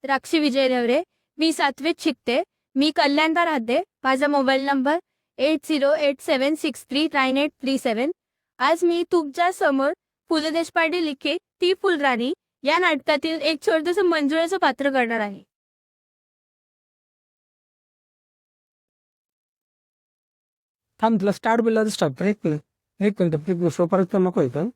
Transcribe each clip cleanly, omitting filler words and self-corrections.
द्राक्षी विजय रेवरे. मी 7वीत शिकते. मी कल्याणला राहते. माझा मोबाईल नंबर 8087639837. आज मी तुमच्या समोर पु ल देशपांडे लिखित ती फुलराणी या नाटकातील एक छोटंसं मंजुळेचं पात्र करणार आहे. थांब, तुला स्टार्ट बोलला तर स्टॉप. एक मिनिट परत नको येतं.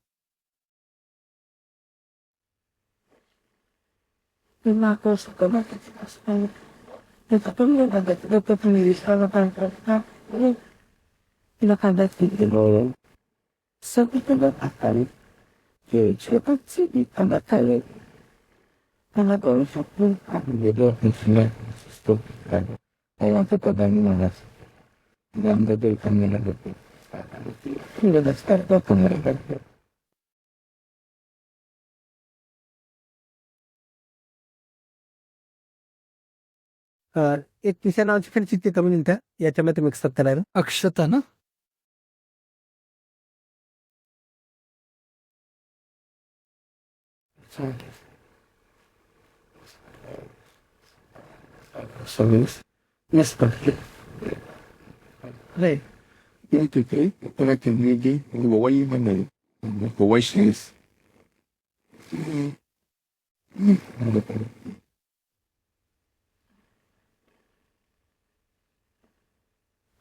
एक तिसऱ्या नावाची फ्रेंड शिकते कमी मिनिटं याच्यामध्ये मिक्सअप करायला. अक्षता ना? रे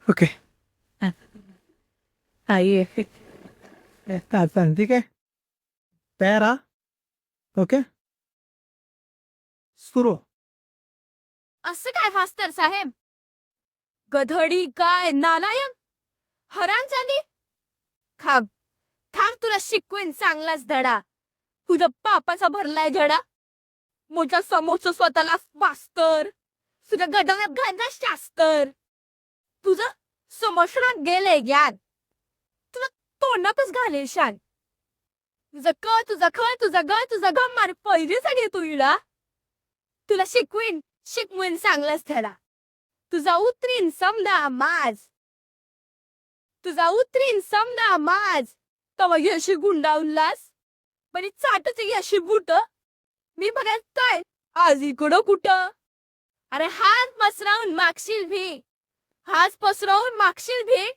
ओके ठीक आहे. तयार हा. ओके सुरू. असं काय फास्टर साहेब? गधडी काय नालायक हराम झाली. खाब थांब, तुला शिकवेन चांगलाच धडा. तुझा पापाचा भरलाय धडा. मोठा समोरचं स्वतःला मास्तर, तुझ्या गडाव्यात घालणार शास्तर. तुझं समोरच्यात गेले ज्ञान, तुला तोंडातच घालेल शान. तुझं क तुझा ख तुझा ग तुझा ग मार पहिली सगळी तुला. तुला शिकवेन चांगलाच धडा. तुझा उतरीन समजा माज, तुझा उतरीन समजा माज. तवा यशी गुंडा उल्हास पण चाटच यशी बुट. मी बघायला काय आज इकडं कुठं. अरे हात पसरवून मागशील भी, हात पसरवून मागशील भी.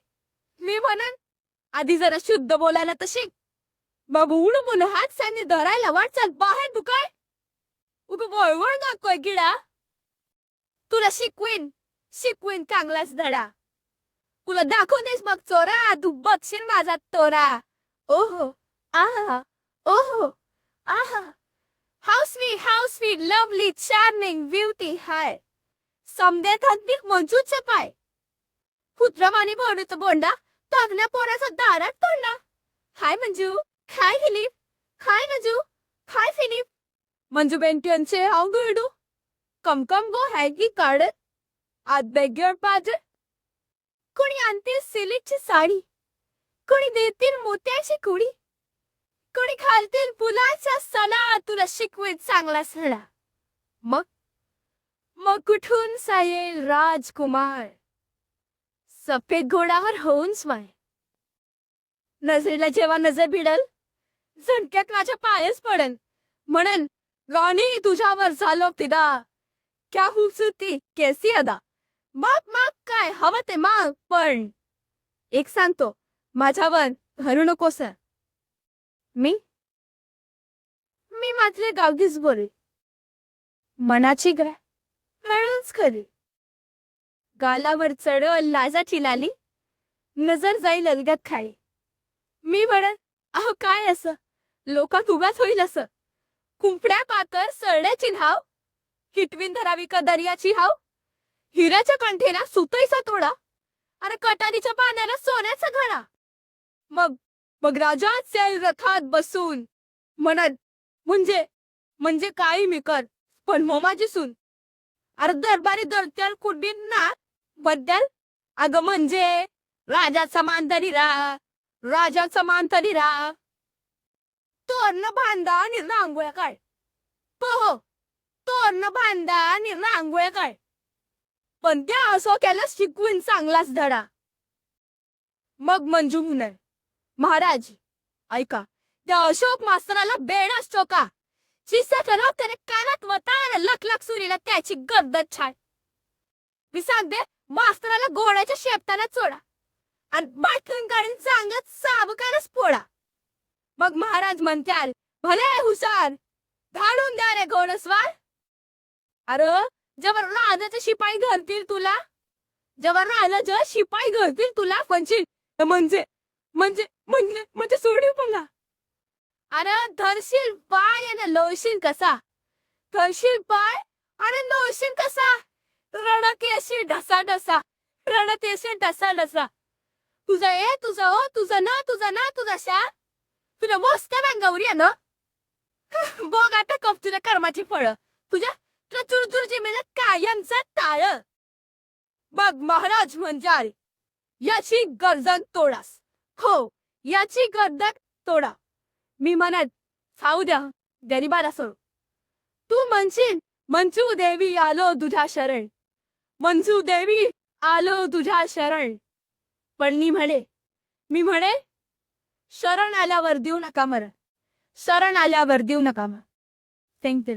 मी म्हणन आधी जरा शुद्ध बोलायला तर शिक. मग उड बोल हात सांनी धरायला वाटचाल बाहेर तू काय उगं वळवळ दाखवाय किडा. तुला शिकवेन चांगलाच धडा. तुला दाखवतेस मग चोरा, तू बघशील माझा तोरा. ओहो आहा ओहो आहा. How sweet lovely charming beauty hi. समदेत हत्तीक मंजूचे पाय. पुत्रमानी भरत बोंडा, टाकल्या पोराचा दारात तोंडा. Hi Manju, hi Philip, hi Manju, hi Philip. Manju बेंटियनचे हाव गडू. कम गो है की काढत आत बेग्योर पाजर. कोणी आणतील सिल्कची साडी, कोणी देतील मोत्याची कुडी, कोणी घालतील फुलाचा सला. तुला शिकवेन चांगला सडा. मग कुठून सायेल राजकुमार, सफेद घोडावर होऊन स्वार. नजरेला जेव्हा नजर भिडल, झणक्यात माझ्या पायच पडन. म्हणन राणी तुझ्यावर झालो फिदा. क्या खूबसूरती कैसी अदा. माग काय हवं ते माग, पण एक सांगतो माझ्यावर धरू नकोस. मी माझे गावगीच बोले, मनाची गळच खरी. गालावर चढल लाजाची लाली, नजर जाईल अलगत खाली. मी म्हणन अहो काय असं, लोकात उगाच होईल असं. कुंपड्या पाकर सरड्याची धाव, हिटवीन धरावी का दर्याची हाव. हिऱ्याच्या कंठेला सुतईचा तोडा, अरे कटारीच्या पाण्याला सोन्याचा घडा. मग राजाच येईल रथात बसून, म्हणत म्हणजे काही मी कर पण मोमाची सून. अरे दरबारी दरत्याल कुडबीन ना बद्दल. अगं म्हणजे राजाचा मान तरी राहा. तोरण बांधा आणि रांगोळ्या काढ. हो तोरण बांधा आणि रांगोळ्या काढ. पण त्या असो केला शिकवीन चांगलाच धडा. मग मंजू म्हणाल, महाराज ऐका, त्या अशोक मास्तराला बेड असतो का. शिस्सा ठरव त्याने कानात वता लख लख सुरीला त्याची गर्दन छाड. मी सांगते मास्तराला घोड्याच्या शेपटाला चोडा आणि बाटकन काढून चांगलं साबकानच फोडा. मग महाराज म्हणत्याल भले हुशार धाडून द्या रे घोडस्वार. अरे जेव्हा राजाचे शिपाई घरतील तुला, जेव्हा राजाचे शिपाई घरतील तुला म्हणजे म्हणजे म्हणजे म्हणजे सोडू मला. अरे धरशील पाय आणि लोळशील कसा, धरशील पाय आणि लोळशील कसा. रडत येशील ढसा ढसा, रडत येशील ढसा ढसा. तुझा ए तुझा ओ तुझा ना तुझा ना तुझा शा, तुला मोजत्या बँगावरी आहे ना. बघ आता कप तुझ्या कर्माची फळं, तुझ्या तुला चुरचुरची म्हणजे कायमचा ताळ. बघ महाराज म्हणजे याची गर्दन तोडास. हो याची गर्दन तोडा. मी म्हणत खाऊ द्या गरीबाला सोड. तू म्हणशील मंजू देवी आलो तुझ्या शरण, मंजू देवी आलो तुझ्या शरण. पण मी म्हणे शरण आल्यावर देऊ नका मरण, शरण आल्यावर देऊ नका मरण. थँक्यू.